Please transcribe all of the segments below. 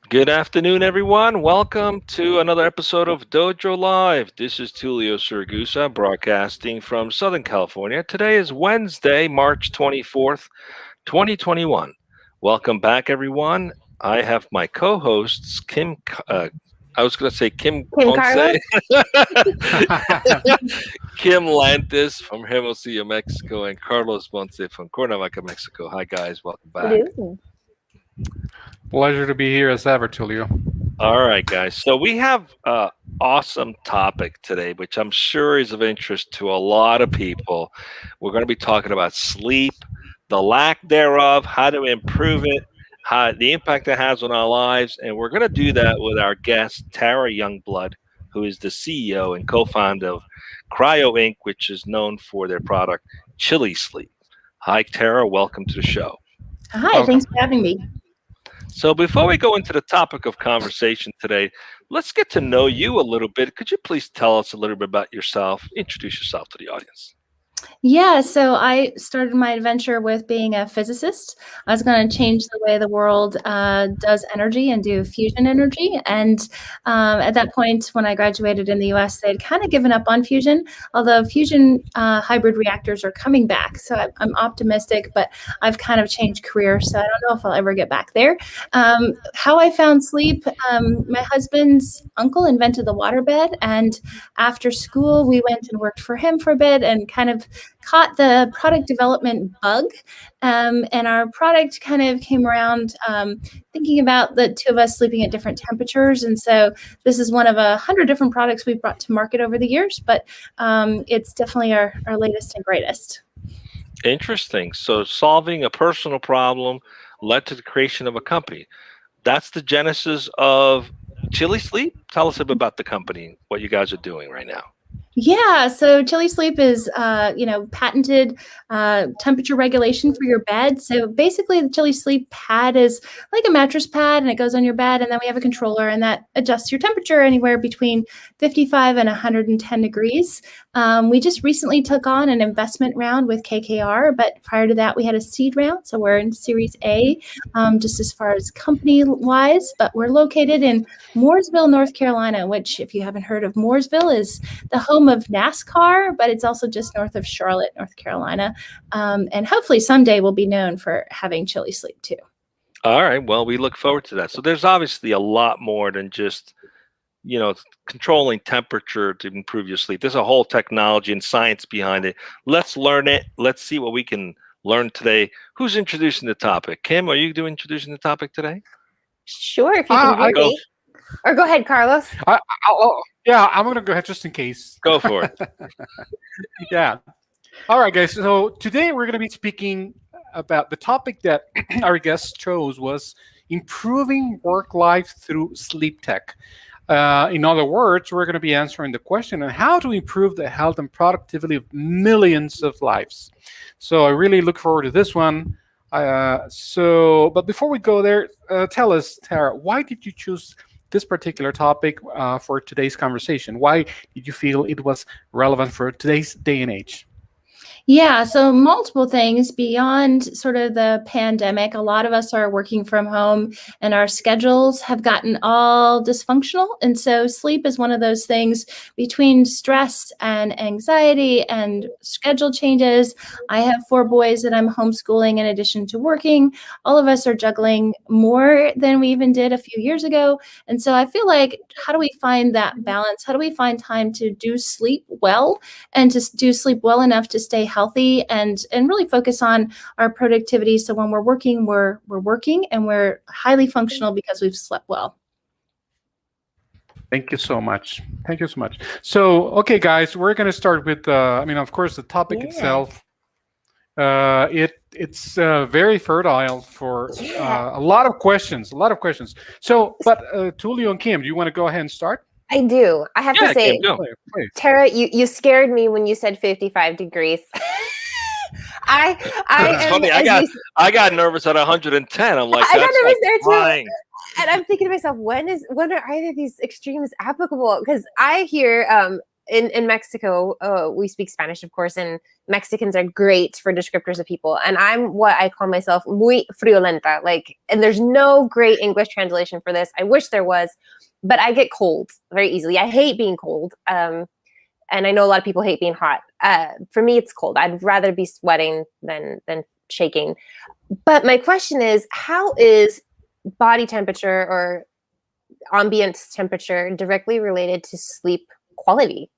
Good afternoon, everyone. Welcome to another episode of Dojo Live. This is Tulio Sirigusa broadcasting from Southern California. Today is Wednesday, March 24th, 2021. Welcome back, everyone. I have my co hosts, I was going to say Kim Kim Ponce, Carlos? Kim Lantis from Hermosillo, Mexico, and Carlos Ponce from Cuernavaca, Mexico. Hi, guys. Welcome back. Hello. Pleasure to be here as ever, Tulio. All right, guys. So we have an awesome topic today, which I'm sure is of interest to a lot of people. We're going to be talking about sleep, the lack thereof, how to improve it, how the impact it has on our lives, and we're going to do that with our guest Tara Youngblood, who is the CEO and co-founder of Kryo Inc., which is known for their product Chili Sleep. Hi, Tara. Welcome to the show. Hi, Welcome. thanks for having me. So before we go into the topic of conversation today, let's get to know you a little bit. Could you please tell us a little bit about yourself? Introduce yourself to the audience. Yeah, so I started my adventure with being a physicist. I was going to change the way the world does energy and do fusion energy. And at that point, when I graduated in the US, they'd kind of given up on fusion, although fusion hybrid reactors are coming back. So I'm optimistic, but I've kind of changed careers, so I don't know if I'll ever get back there. How I found sleep, my husband's uncle invented the waterbed. And after school, we went and worked for him for a bit and kind of caught the product development bug. And our product kind of came around thinking about the two of us sleeping at different temperatures. And so this is one of 100 different products we've brought to market over the years, but it's definitely our latest and greatest. Interesting. So solving a personal problem led to the creation of a company. That's the genesis of Chili Sleep. Tell us a bit about the company, what you guys are doing right now. Yeah, so Chili Sleep is, patented temperature regulation for your bed. So basically, the Chili Sleep pad is like a mattress pad, and it goes on your bed, and then we have a controller, and that adjusts your temperature anywhere between 55 and 110 degrees. We just recently took on an investment round with KKR, but prior to that, we had a seed round, so we're in Series A, just as far as company-wise, but we're located in Mooresville, North Carolina, which, if you haven't heard of Mooresville, is the home of NASCAR, but it's also just north of Charlotte, North Carolina. And hopefully someday we'll be known for having Chili Sleep too. All right. Well, we look forward to that. So there's obviously a lot more than just, controlling temperature to improve your sleep. There's a whole technology and science behind it. Let's learn it. Let's see what we can learn today. Who's introducing the topic? Kim, are you introducing the topic today? Sure, if you can hear me. Or go ahead, Carlos. I'm going to go ahead just in case. Go for it. Yeah. All right, guys. So today we're going to be speaking about the topic that our guest chose was improving work life through sleep tech. In other words, we're going to be answering the question on how to improve the health and productivity of millions of lives. So I really look forward to this one. But before we go there, tell us, Tara, why did you choose this particular topic for today's conversation? Why did you feel it was relevant for today's day and age? Yeah, so multiple things beyond sort of the pandemic. A lot of us are working from home and our schedules have gotten all dysfunctional. And so sleep is one of those things between stress and anxiety and schedule changes. I have 4 boys that I'm homeschooling in addition to working. All of us are juggling more than we even did a few years ago. And so I feel like, how do we find that balance? How do we find time to do sleep well and to do sleep well enough to stay healthy and really focus on our productivity? So when we're working and we're highly functional because we've slept well. Thank you so much. So, okay, guys, we're going to start with, of course, the topic itself. It's very fertile for a lot of questions. So, but Tulio and Kim, do you want to go ahead and start? I do. I have to say, Kim, Tara, you scared me when you said 55 degrees. It's funny. I got nervous at 110. I'm like, I got nervous there too. flying. And I'm thinking to myself, when are either of these extremes applicable? Because I hear in Mexico, we speak Spanish, of course, and Mexicans are great for descriptors of people. And I'm what I call myself muy friolenta. Like, and there's no great English translation for this. I wish there was, but I get cold very easily. I hate being cold. And I know a lot of people hate being hot. For me, it's cold. I'd rather be sweating than shaking. But my question is, how is body temperature or ambient temperature directly related to sleep quality?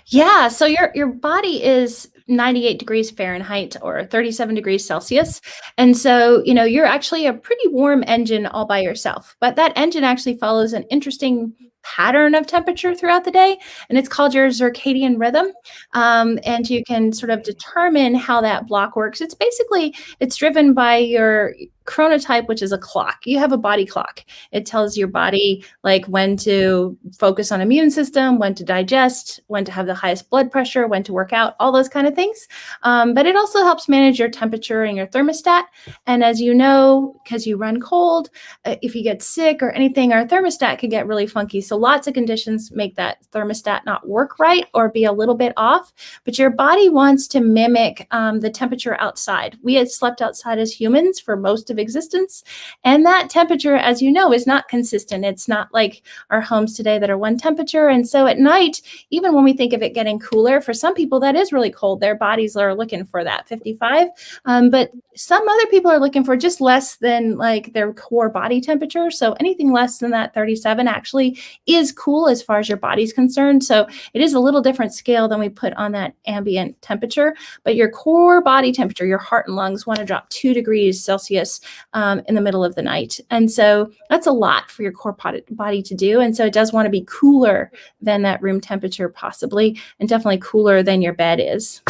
Yeah, so your body is 98 degrees Fahrenheit or 37 degrees Celsius. And so, you're actually a pretty warm engine all by yourself. But that engine actually follows an interesting pattern of temperature throughout the day, and it's called your circadian rhythm. And you can sort of determine how that block works. It's driven by your chronotype, which is a clock. You have a body clock. It tells your body like when to focus on immune system, when to digest, when to have the highest blood pressure, when to work out, all those kind of things. But it also helps manage your temperature and your thermostat. And as you know, because you run cold, if you get sick or anything, our thermostat can get really funky. So lots of conditions make that thermostat not work right or be a little bit off. But your body wants to mimic the temperature outside. We had slept outside as humans for most of existence. And that temperature, as you know, is not consistent. It's not like our homes today that are one temperature. And so at night, even when we think of it getting cooler, for some people that is really cold. Their bodies are looking for that 55. But some other people are looking for just less than like their core body temperature. So anything less than that 37 actually is cool as far as your body's concerned. So it is a little different scale than we put on that ambient temperature. But your core body temperature, your heart and lungs want to drop 2 degrees Celsius in the middle of the night. And so that's a lot for your core body to do. And so it does want to be cooler than that room temperature possibly, and definitely cooler than your bed is.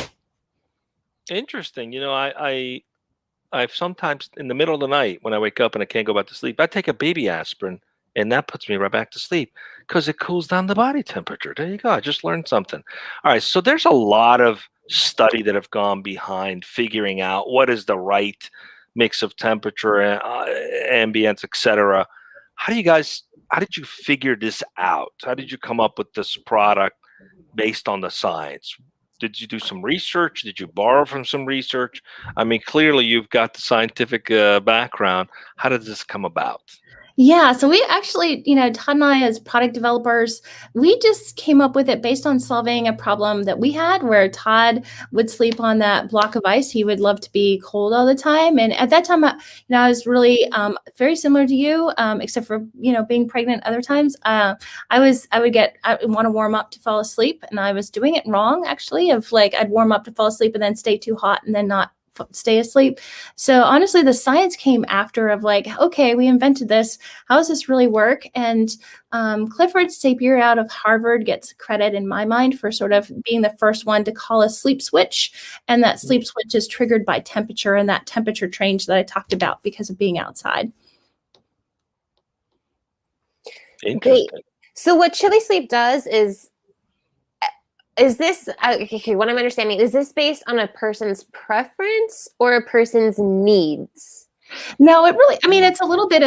Interesting. I've sometimes in the middle of the night when I wake up and I can't go back to sleep, I take a baby aspirin and that puts me right back to sleep because it cools down the body temperature. There you go. I just learned something. All right. So there's a lot of study that have gone behind figuring out what is the right mix of temperature, ambience, etc. How did you figure this out? How did you come up with this product based on the science? Did you do some research? Did you borrow from some research? I mean, clearly you've got the scientific background. How did this come about? Yeah, so we actually, Todd and I, as product developers, we just came up with it based on solving a problem that we had where Todd would sleep on that block of ice. He would love to be cold all the time. And at that time, I was really very similar to you, except for, being pregnant other times. I would want to warm up to fall asleep. And I was doing it wrong, actually, of like I'd warm up to fall asleep and then stay too hot and then not stay asleep. So honestly, the science came after of like, okay, we invented this. How does this really work? And Clifford Sapir out of Harvard gets credit in my mind for sort of being the first one to call a sleep switch. And that sleep switch is triggered by temperature and that temperature change that I talked about because of being outside. Interesting. Great. So what Chili Sleep does is this, okay, what I'm understanding, is this based on a person's preference or a person's needs? No, it's a little bit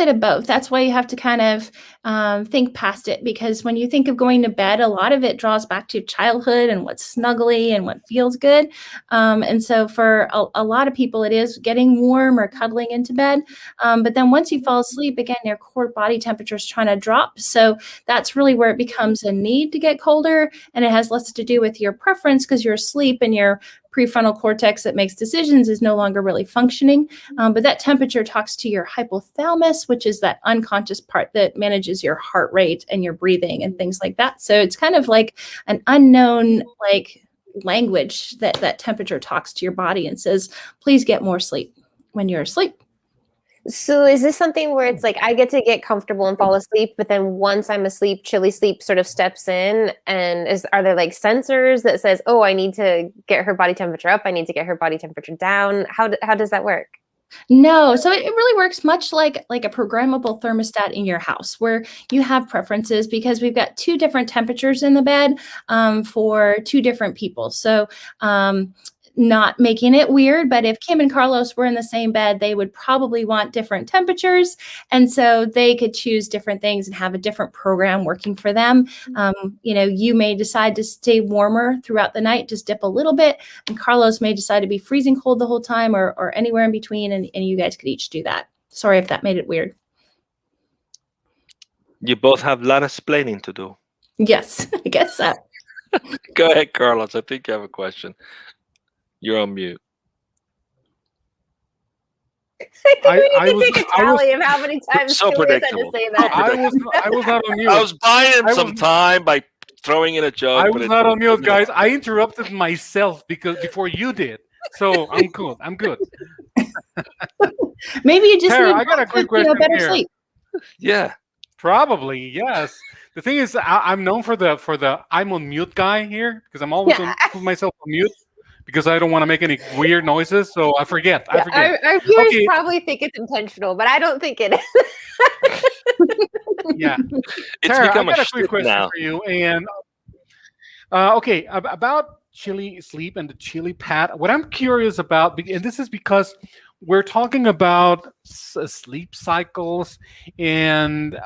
of both. That's why you have to kind of think past it, because when you think of going to bed, a lot of it draws back to childhood and what's snuggly and what feels good. And so for a lot of people, it is getting warm or cuddling into bed. But then once you fall asleep, again, your core body temperature is trying to drop. So that's really where it becomes a need to get colder. And it has less to do with your preference because you're asleep and your prefrontal cortex that makes decisions is no longer really functioning. But that temperature talks to your hypothalamus, which is that unconscious part that manages your heart rate and your breathing and things like that. So it's kind of like an unknown language that temperature talks to your body and says, please get more sleep when you're asleep. So is this something where it's like I get to get comfortable and fall asleep, but then once I'm asleep, Chili Sleep sort of steps in and are there like sensors that says, oh, I need to get her body temperature up, I need to get her body temperature down? How does that work? No, so it really works much like a programmable thermostat in your house where you have preferences because we've got 2 different temperatures in the bed for 2 different people. So not making it weird, but if Kim and Carlos were in the same bed, they would probably want different temperatures. And so they could choose different things and have a different program working for them. You may decide to stay warmer throughout the night, just dip a little bit. And Carlos may decide to be freezing cold the whole time or anywhere in between. And you guys could each do that. Sorry if that made it weird. You both have a lot of explaining to do. Yes, I guess so. Go ahead, Carlos. I think you have a question. You're on mute. I think we need to take a tally of how many times So Julius had to predictable. say that. I was not on mute. I was buying him I some was- time by throwing in a joke. I but was it not on didn't- mute, guys. I interrupted myself before you did. So I'm good. I'm good. Maybe you just Tara, need I got a quick you know, question better here. sleep. Yeah. Probably, yes. The thing is, I'm known for the I'm on mute guy here because I'm always put myself on mute because I don't want to make any weird noises. So I forget. I forget. Our viewers Okay. probably think it's intentional, but I don't think it is. Yeah. It's Tara, I become got a a quick shtick question now. for you. And okay, about chili sleep and the chili pad. What I'm curious about, and this is because we're talking about sleep cycles, and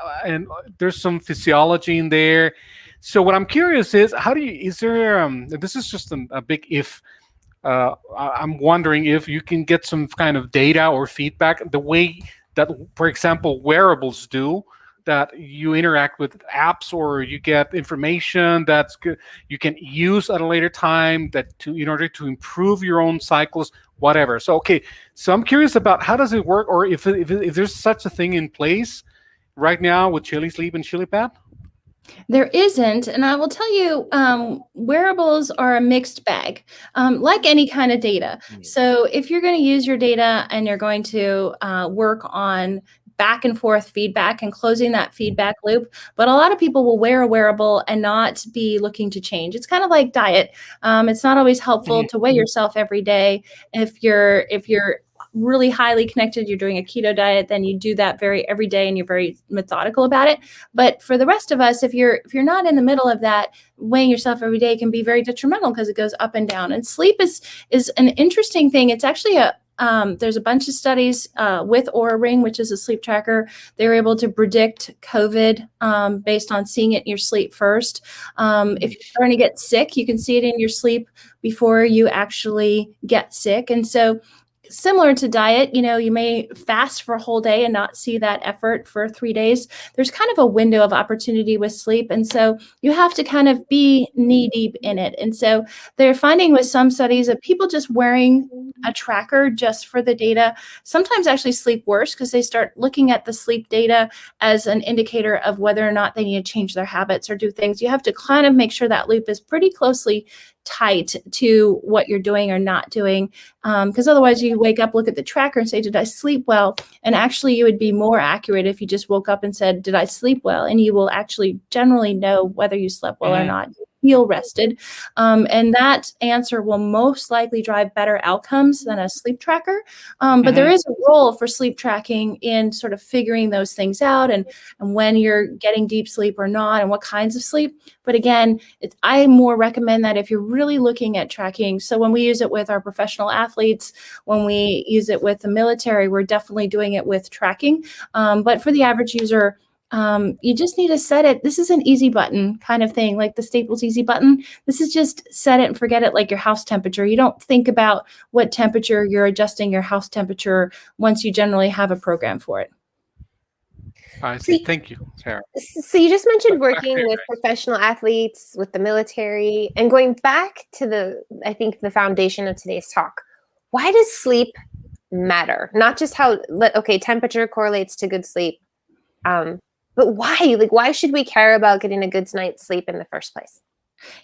there's some physiology in there. So what I'm curious is, is there? This is just a big if. I'm wondering if you can get some kind of data or feedback the way that, for example, wearables do. That you interact with apps or you get information that's good you can use at a later time in order to improve your own cycles, whatever. So I'm curious about how does it work, or if there's such a thing in place right now with Chili Sleep and Chili Pad. There isn't, and I will tell you, wearables are a mixed bag, like any kind of data. So if you're going to use your data and you're going to work on back and forth feedback and closing that feedback loop, but a lot of people will wear a wearable and not be looking to change. It's kind of like diet. It's not always helpful to weigh yourself every day. If you're really highly connected, you're doing a keto diet, then you do that every day and you're very methodical about it. But for the rest of us, if you're not in the middle of that, weighing yourself every day can be very detrimental because it goes up and down. And sleep is an interesting thing. It's actually there's a bunch of studies with Oura Ring, which is a sleep tracker. They were able to predict COVID based on seeing it in your sleep first. If you're starting to get sick, you can see it in your sleep before you actually get sick. And so similar to diet, you may fast for a whole day and not see that effort for 3 days. There's kind of a window of opportunity with sleep. And so you have to kind of be knee deep in it. And so they're finding with some studies that people just wearing a tracker just for the data sometimes actually sleep worse because they start looking at the sleep data as an indicator of whether or not they need to change their habits or do things. You have to kind of make sure that loop is pretty closely tight to what you're doing or not doing, because otherwise you wake up, look at the tracker and say, did I sleep well? And actually you would be more accurate if you just woke up and said, did I sleep well? And you will actually generally know whether you slept well or not. Feel rested. And that answer will most likely drive better outcomes than a sleep tracker. But there is a role for sleep tracking in sort of figuring those things out and when you're getting deep sleep or not and what kinds of sleep. But again, I more recommend that if you're really looking at tracking. So when we use it with our professional athletes, when we use it with the military, we're definitely doing it with tracking. But for the average user, you just need to set it. This is an easy button kind of thing, like the Staples easy button. This is just set it and forget it, like your house temperature. You don't think about what temperature you're adjusting your house temperature once you generally have a program for it. I see. Thank you, Sarah. So you just mentioned working with professional athletes, with the military, and going back to I think the foundation of today's talk. Why does sleep matter? Not just how, temperature correlates to good sleep, but why? Like, why should we care about getting a good night's sleep in the first place?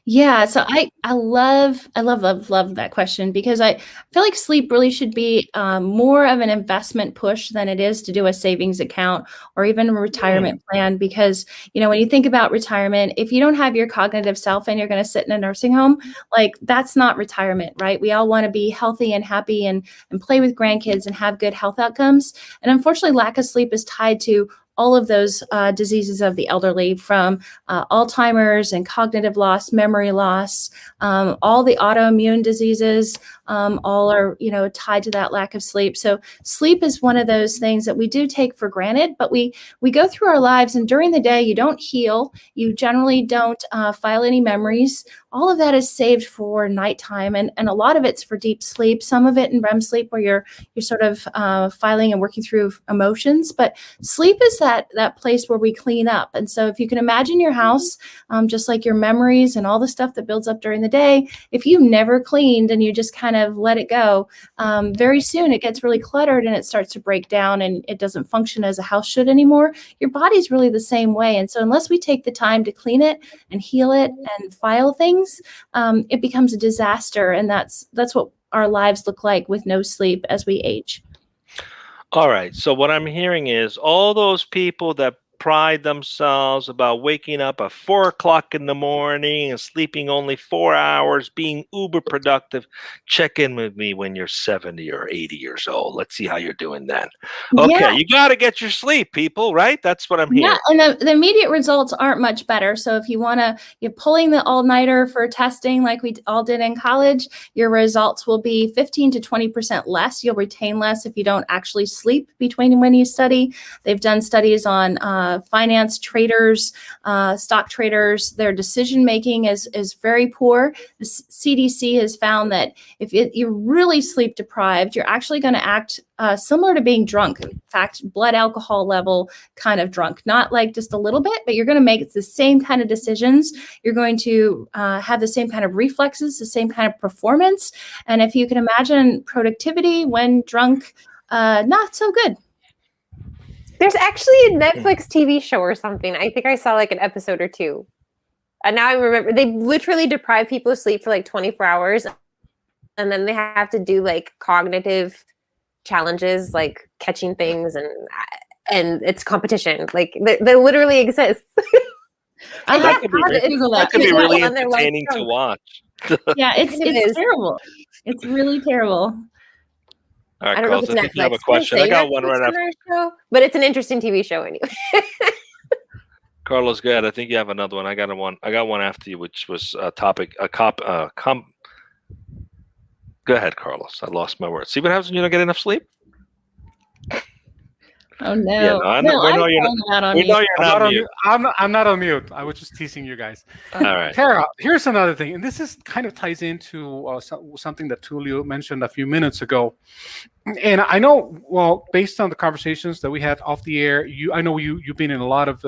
Yeah, so I love that question because I feel like sleep really should be more of an investment push than it is to do a savings account or even a retirement plan. Because when you think about retirement, if you don't have your cognitive self and you're going to sit in a nursing home, like that's not retirement, right? We all want to be healthy and happy and play with grandkids and have good health outcomes. And unfortunately, lack of sleep is tied to all of those diseases of the elderly, from Alzheimer's and cognitive loss, memory loss, all the autoimmune diseases, all are, tied to that lack of sleep. So sleep is one of those things that we do take for granted, but we go through our lives, and during the day, you don't heal. You generally don't file any memories. All of that is saved for nighttime, and a lot of it's for deep sleep. Some of it in REM sleep, where you're sort of filing and working through emotions. But sleep is that place where we clean up. And so, if you can imagine your house, just like your memories and all the stuff that builds up during the day, if you never cleaned and you just kind of let it go, very soon it gets really cluttered and it starts to break down and it doesn't function as a house should anymore. Your body's really the same way. And so, unless we take the time to clean it and heal it and file things, it becomes a disaster. And that's what our lives look like with no sleep as we age. All right. So what I'm hearing is all those people that pride themselves about waking up at 4 o'clock in the morning and sleeping only 4 hours, being uber productive, check in with me when you're 70 or 80 years old. Let's see how you're doing then. Okay, Yeah. you got to get your sleep, people, right? That's what I'm hearing. Yeah, and the immediate results aren't much better. So if you're pulling the all-nighter for testing like we all did in college, your results will be 15 to 20% less. You'll retain less if you don't actually sleep between when you study. They've done studies on finance traders, stock traders. Their decision making is very poor. The CDC has found that if you're really sleep deprived, you're actually going to act similar to being drunk. In fact, blood alcohol level kind of drunk, not like just a little bit, but you're going to make the same kind of decisions. You're going to have the same kind of reflexes, the same kind of performance. And if you can imagine productivity when drunk, not so good. There's actually a Netflix TV show or something. I think I saw like an episode or two. And now I remember they literally deprive people of sleep for like 24 hours. And then they have to do like cognitive challenges, like catching things, and it's competition. Like they literally exist. That could be really entertaining to watch. Yeah, it's terrible. It's really terrible. All right, I don't know Carlos, if it's I think you have a Netflix. question. I got one right after. Show, but it's an interesting TV show anyway. Carlos, go ahead. I think you have another one. I got one after you, which was a topic. Go ahead, Carlos. I lost my words. See what happens when you don't get enough sleep? Oh no! Yeah, no, we know you're not on mute. I'm not on mute. I was just teasing you guys. All right, Tara. Here's another thing, and this is kind of ties into something that Tulio mentioned a few minutes ago. And I know, well, based on the conversations that we had off the air, I know you've been in a lot of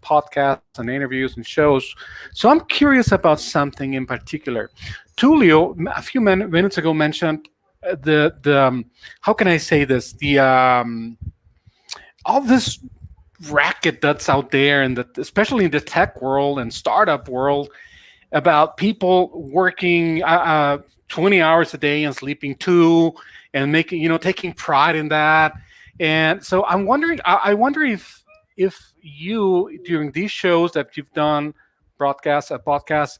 podcasts and interviews and shows. So I'm curious about something in particular. Tulio, a few minutes ago, mentioned the how can I say this? All this racket that's out there, and especially in the tech world and startup world, about people working 20 hours a day and sleeping 2, and taking pride in that. And so I'm wondering, I wonder if you, during these shows that you've done, podcasts,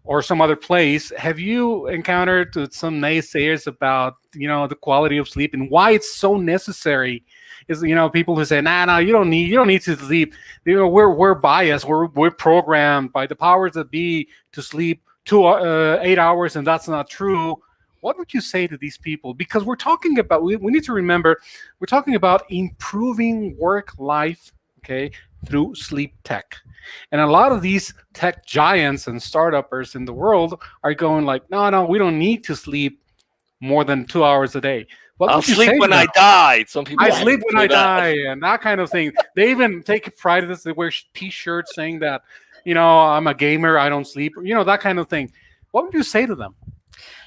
or some other place, have you encountered some naysayers about the quality of sleep and why it's so necessary? Is people who say, nah, you don't need to sleep. We're biased. We're programmed by the powers that be to sleep 8 hours, and that's not true. What would you say to these people? Because we're talking about, we need to remember, we're talking about improving work life, okay, through sleep tech. And a lot of these tech giants and startuppers in the world are going like, no, we don't need to sleep more than 2 hours a day. I'll sleep when I die. Some people sleep when I die, and that kind of thing. They even take pride in this. They wear T-shirts saying that, I'm a gamer, I don't sleep, that kind of thing. What would you say to them?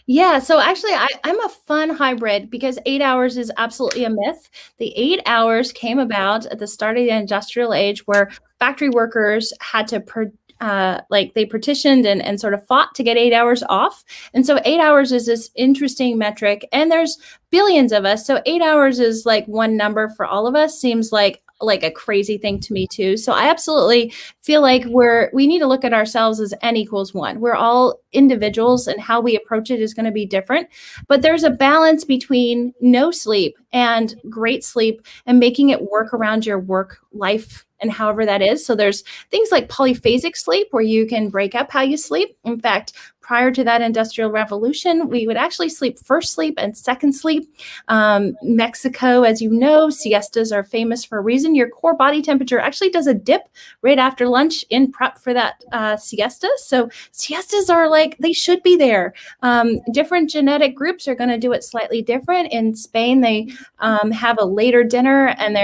Yeah, so actually, I'm a fun hybrid because 8 hours is absolutely a myth. The 8 hours came about at the start of the industrial age, where factory workers had to they petitioned and sort of fought to get 8 hours off. And so 8 hours is this interesting metric, and there's billions of us. So 8 hours is like one number for all of us, seems like a crazy thing to me too. So I absolutely feel like we need to look at ourselves as n equals 1. We're all individuals, and how we approach it is going to be different. But there's a balance between no sleep and great sleep, and making it work around your work life and however that is. So there's things like polyphasic sleep, where you can break up how you sleep. In fact, prior to that industrial revolution, we would actually sleep first sleep and second sleep. Mexico, as you know, siestas are famous for a reason. Your core body temperature actually does a dip right after lunch in prep for that siesta. So siestas are like, they should be there. Different genetic groups are going to do it slightly different. In Spain, they have a later dinner, and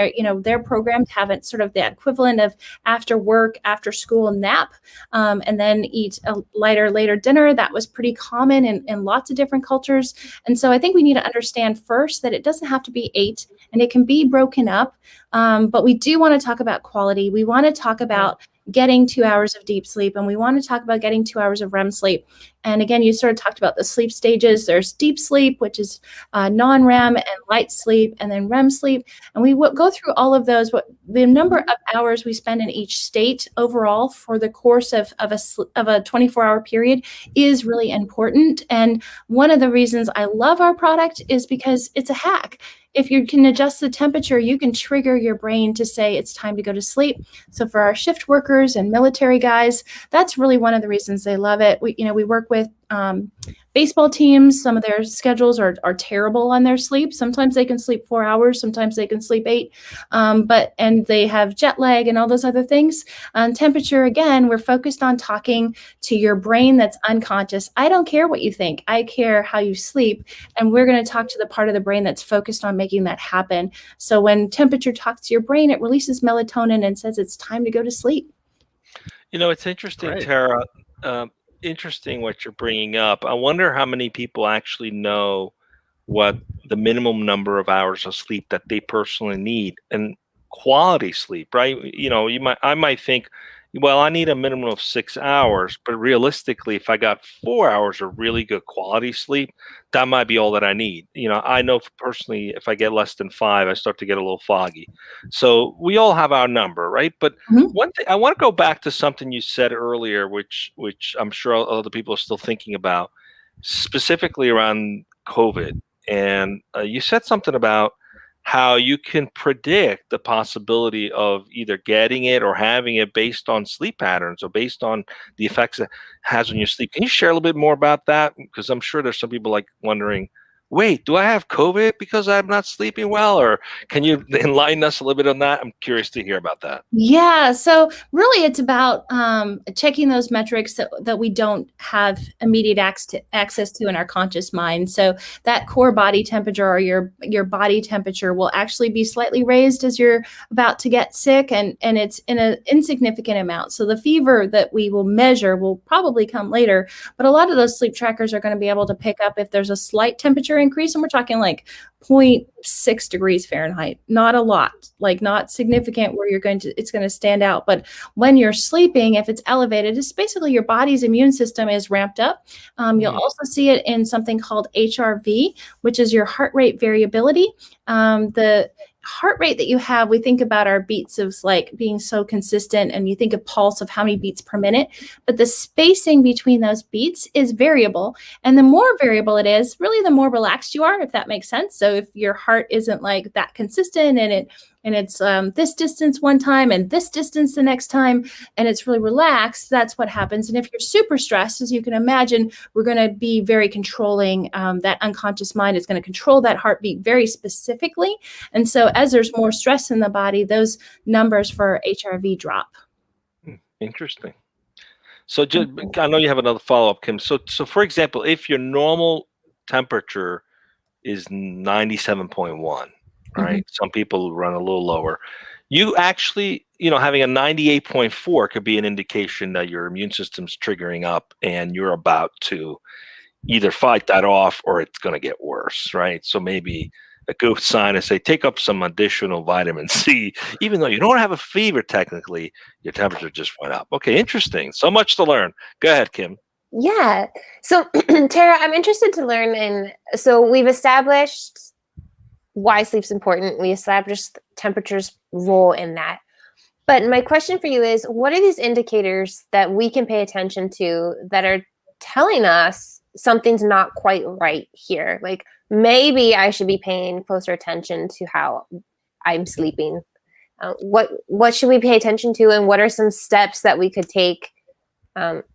they're programmed to have it sort of the equivalent of after work, after school nap, and then eat a later dinner. That was pretty common in lots of different cultures. And so I think we need to understand first that it doesn't have to be 8, and it can be broken up. But we do want to talk about quality. We want to talk about getting 2 hours of deep sleep, and we want to talk about getting 2 hours of REM sleep. And again, you sort of talked about the sleep stages. There's deep sleep, which is non-REM, and light sleep, and then REM sleep. And we go through all of those. What the number of hours we spend in each state overall for the course of a 24-hour period is really important. And one of the reasons I love our product is because it's a hack. If you can adjust the temperature, you can trigger your brain to say it's time to go to sleep. So for our shift workers and military guys, that's really one of the reasons they love it. We work with baseball teams. Some of their schedules are terrible on their sleep. Sometimes they can sleep 4 hours. Sometimes they can sleep 8. And they have jet lag and all those other things. Temperature, again, we're focused on talking to your brain that's unconscious. I don't care what you think. I care how you sleep. And we're going to talk to the part of the brain that's focused on making that happen. So when temperature talks to your brain, it releases melatonin and says it's time to go to sleep. It's interesting, Great. Tara. Interesting what you're bringing up. I wonder how many people actually know what the minimum number of hours of sleep that they personally need, and quality sleep, right? I might think, well, I need a minimum of 6 hours, but realistically, if I got 4 hours of really good quality sleep, that might be all that I need. I know personally, if I get less than 5, I start to get a little foggy. So we all have our number, right? But one thing, I want to go back to something you said earlier, which I'm sure other people are still thinking about, specifically around COVID. And you said something about how you can predict the possibility of either getting it or having it based on sleep patterns or based on the effects it has on your sleep. Can you share a little bit more about that? Because I'm sure there's some people like wondering, wait, do I have COVID because I'm not sleeping well? Or can you enlighten us a little bit on that? I'm curious to hear about that. Yeah, so really it's about checking those metrics that we don't have immediate access to in our conscious mind. So that core body temperature, or your body temperature, will actually be slightly raised as you're about to get sick, and it's in an insignificant amount. So the fever that we will measure will probably come later, but a lot of those sleep trackers are going to be able to pick up if there's a slight temperature increase, and we're talking like 0.6 degrees Fahrenheit, not a lot, like not significant where it's going to stand out. But when you're sleeping, if it's elevated, it's basically your body's immune system is ramped up. You'll also see it in something called HRV, which is your heart rate variability. The heart rate that you have, we think about our beats of like being so consistent, and you think of pulse of how many beats per minute, but the spacing between those beats is variable. And the more variable it is, really the more relaxed you are, if that makes sense. So if your heart isn't like that consistent, and it's this distance one time and this distance the next time, and it's really relaxed, that's what happens. And if you're super stressed, as you can imagine, we're going to be very controlling. That unconscious mind is going to control that heartbeat very specifically. And so as there's more stress in the body, those numbers for HRV drop. Interesting. So I know you have another follow-up, Kim. So for example, if your normal temperature is 97.1, right? Some people run a little lower. You actually, having a 98.4 could be an indication that your immune system's triggering up and you're about to either fight that off or it's going to get worse, right? So maybe a good sign is say, take up some additional vitamin C. Even though you don't have a fever, technically, your temperature just went up. Okay, interesting. So much to learn. Go ahead, Kim. Yeah. So, Tara, I'm interested to learn. So we've established why sleep's important. We established temperature's role in that. But my question for you is, what are these indicators that we can pay attention to that are telling us something's not quite right here? Like maybe I should be paying closer attention to how I'm sleeping. What should we pay attention to, and what are some steps that we could take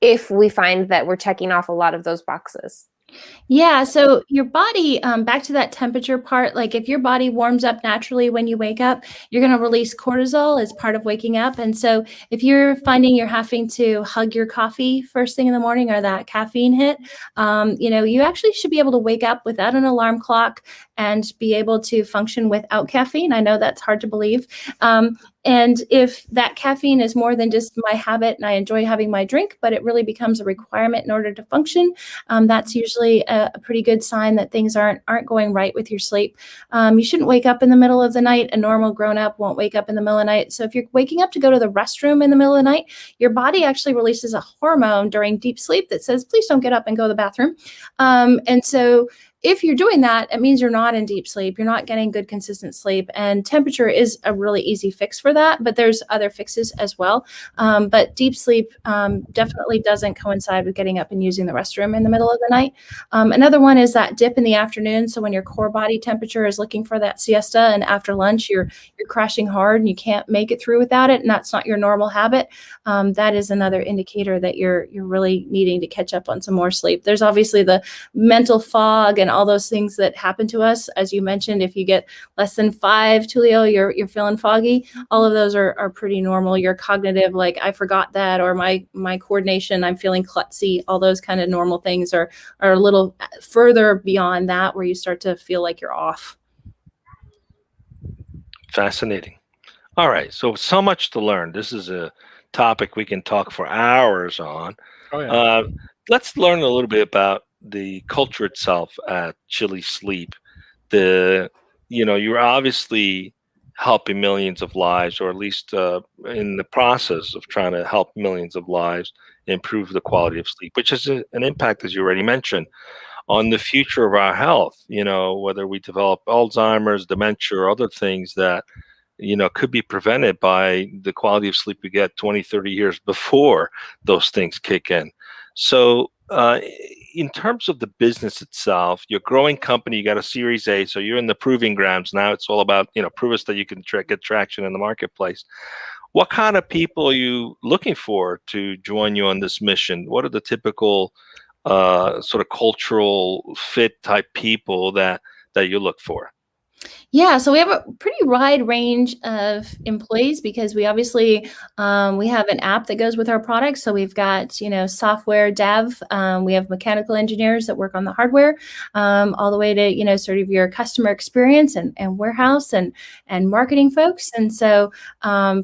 if we find that we're checking off a lot of those boxes. Yeah, so your body, back to that temperature part, like if your body warms up naturally when you wake up, you're going to release cortisol as part of waking up. And so if you're finding you're having to hug your coffee first thing in the morning or that caffeine hit, you actually should be able to wake up without an alarm clock and be able to function without caffeine. I know that's hard to believe. And if that caffeine is more than just my habit and I enjoy having my drink, but it really becomes a requirement in order to function, that's usually a pretty good sign that things aren't going right with your sleep. You shouldn't wake up in the middle of the night. A normal grown-up won't wake up in the middle of the night. So if you're waking up to go to the restroom in the middle of the night, your body actually releases a hormone during deep sleep that says, please don't get up and go to the bathroom. And so if you're doing that, it means you're not in deep sleep. You're not getting good, consistent sleep. And temperature is a really easy fix for that, but there's other fixes as well. But deep sleep definitely doesn't coincide with getting up and using the restroom in the middle of the night. Another one is that dip in the afternoon. So when your core body temperature is looking for that siesta, and after lunch, you're crashing hard and you can't make it through without it, and that's not your normal habit, that is another indicator that you're really needing to catch up on some more sleep. There's obviously the mental fog and all those things that happen to us. As you mentioned, if you get less than 5, Tulio, you're feeling foggy. All of those are pretty normal. Your cognitive, like I forgot that, or my coordination, I'm feeling klutzy. All those kind of normal things are a little further beyond that, where you start to feel like you're off. Fascinating. All right, so much to learn. This is a topic we can talk for hours on. Oh, yeah. Let's learn a little bit about the culture itself at Chili Sleep. You're obviously helping millions of lives, or at least in the process of trying to help millions of lives improve the quality of sleep, which is an impact, as you already mentioned, on the future of our health. Whether we develop Alzheimer's, dementia, or other things that could be prevented by the quality of sleep we get 20, 30 years before those things kick in. So in terms of the business itself, you're a growing company, you got a Series A, so you're in the proving grounds now. It's all about, prove us that you can get traction in the marketplace. What kind of people are you looking for to join you on this mission? What are the typical sort of cultural fit type people that you look for? Yeah, so we have a pretty wide range of employees because we obviously we have an app that goes with our products. So we've got software dev, we have mechanical engineers that work on the hardware, all the way to sort of your customer experience and warehouse and marketing folks. And so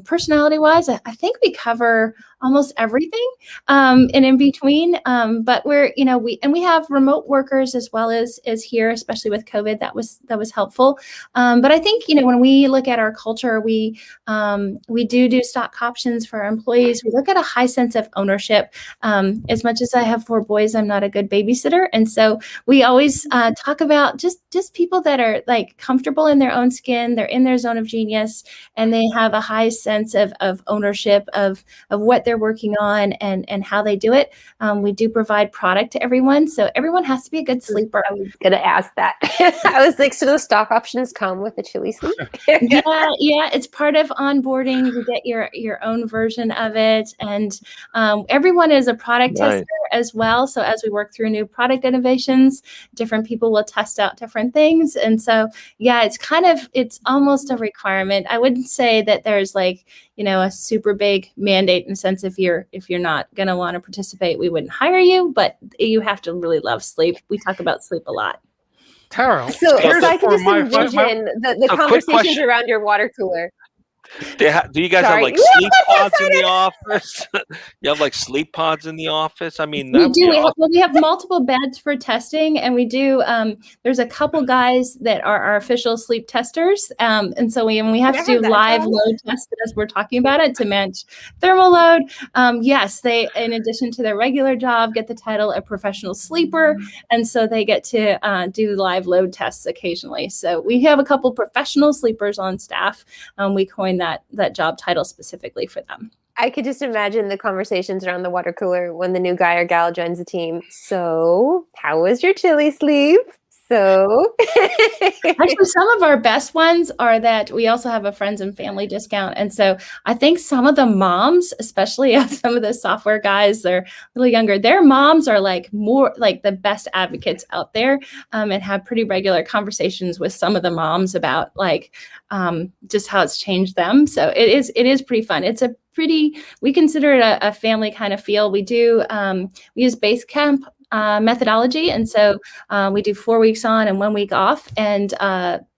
personality wise, I think we cover almost everything and in between. But we're we have remote workers as well as here, especially with COVID. That was helpful. But I think, when we look at our culture, we do stock options for our employees. We look at a high sense of ownership. As much as I have 4 boys, I'm not a good babysitter. And so we always talk about just people that are like comfortable in their own skin. They're in their zone of genius and they have a high sense of ownership of what they're working on and how they do it. We do provide product to everyone. So everyone has to be a good sleeper. I was going to ask that. I was like, so those stock options come with the Chili Sleep? Yeah, it's part of onboarding. You get your own version of it, and everyone is a product tester as well. So as we work through new product innovations, different people will test out different things, and so yeah, it's almost a requirement. I wouldn't say that there's like a super big mandate in the sense if you're not going to want to participate, we wouldn't hire you, but you have to really love sleep. We talk about sleep a lot. Taro. So I can just envision the conversations around your water cooler. Do you guys have like sleep pods in the office? You have like sleep pods in the office? I mean, we do. We have multiple beds for testing, and we do. There's a couple guys that are our official sleep testers, and so we have to do live load tests as we're talking about it to match thermal load. Yes, they, in addition to their regular job, get the title of professional sleeper, and so they get to do live load tests occasionally. So we have a couple professional sleepers on staff. We coined that job title specifically for them. I could just imagine the conversations around the water cooler when the new guy or gal joins the team. So, how was your Chili Sleep? So Actually, some of our best ones are that we also have a friends and family discount. And so I think some of the moms, especially some of the software guys, they're a little younger, their moms are like more like the best advocates out there, and have pretty regular conversations with some of the moms about like just how it's changed them. So it is pretty fun. It's a we consider it a family kind of feel. We use base camp methodology. And so we do 4 weeks on and 1 week off. And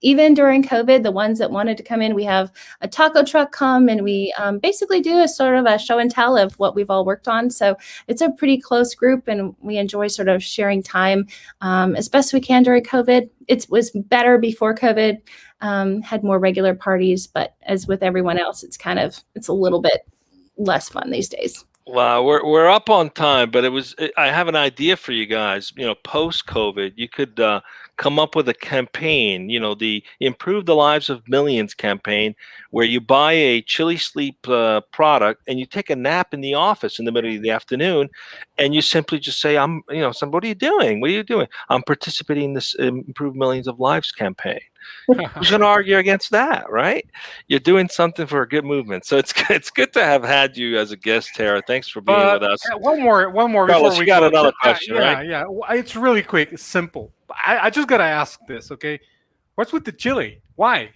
even during COVID, the ones that wanted to come in, we have a taco truck come and we basically do a sort of a show and tell of what we've all worked on. So it's a pretty close group and we enjoy sort of sharing time as best we can during COVID. It was better before COVID, had more regular parties, but as with everyone else, it's a little bit less fun these days. Wow, we're up on time, but I have an idea for you guys. Post COVID, you could come up with a campaign. The Improve the Lives of Millions campaign, where you buy a Chili Sleep product and you take a nap in the office in the middle of the afternoon, and you simply just say, what are you doing? What are you doing? I'm participating in this Improve Millions of Lives campaign. Who's going to argue against that, right? You're doing something for a good movement. So it's good to have had you as a guest, Tara. Thanks for being with us. One more Carlos, before we got go. another question, right? Yeah. It's really quick. It's simple. I just got to ask this, okay? What's with the chili? Why?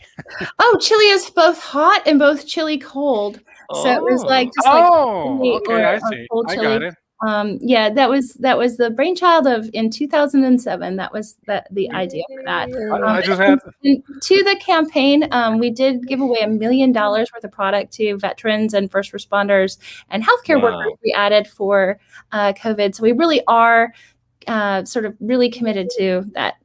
Oh, chili is both hot and both chili cold. So it was like just like chili okay, I see. cold I chili. got it. Yeah, that was the brainchild of in 2007. That was the idea for that. I just had To the campaign, we did give away $1 million worth of product to veterans and first responders and healthcare workers. We added for COVID, so we really are sort of really committed to that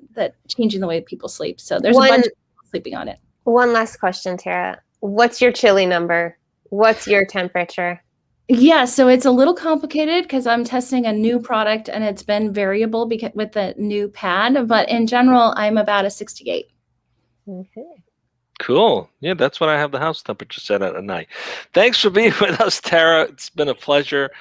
changing the way people sleep. So there's a bunch of people sleeping on it. One last question, Tara. What's your chili number? What's your temperature? Yeah, so it's a little complicated because I'm testing a new product and it's been variable with the new pad, but in general, I'm about a 68. Okay. Cool. Yeah, that's what I have the house temperature set at night. Thanks for being with us, Tara. It's been a pleasure.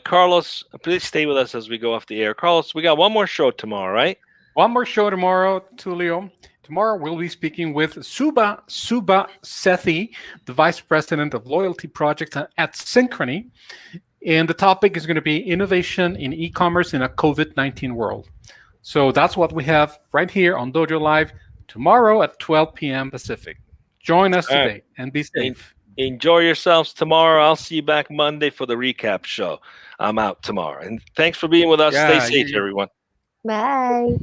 Carlos, please stay with us as we go off the air. Carlos, we got one more show tomorrow, right? One more show tomorrow, Tulio. Tomorrow we'll be speaking with Suba Sethi, the Vice President of Loyalty Project at Synchrony. And the topic is going to be innovation in e-commerce in a COVID-19 world. So that's what we have right here on Dojo Live tomorrow at 12 p.m. Pacific. Join us today and be safe. Enjoy yourselves tomorrow. I'll see you back Monday for the recap show. I'm out tomorrow. And thanks for being with us. Stay safe, everyone. Bye.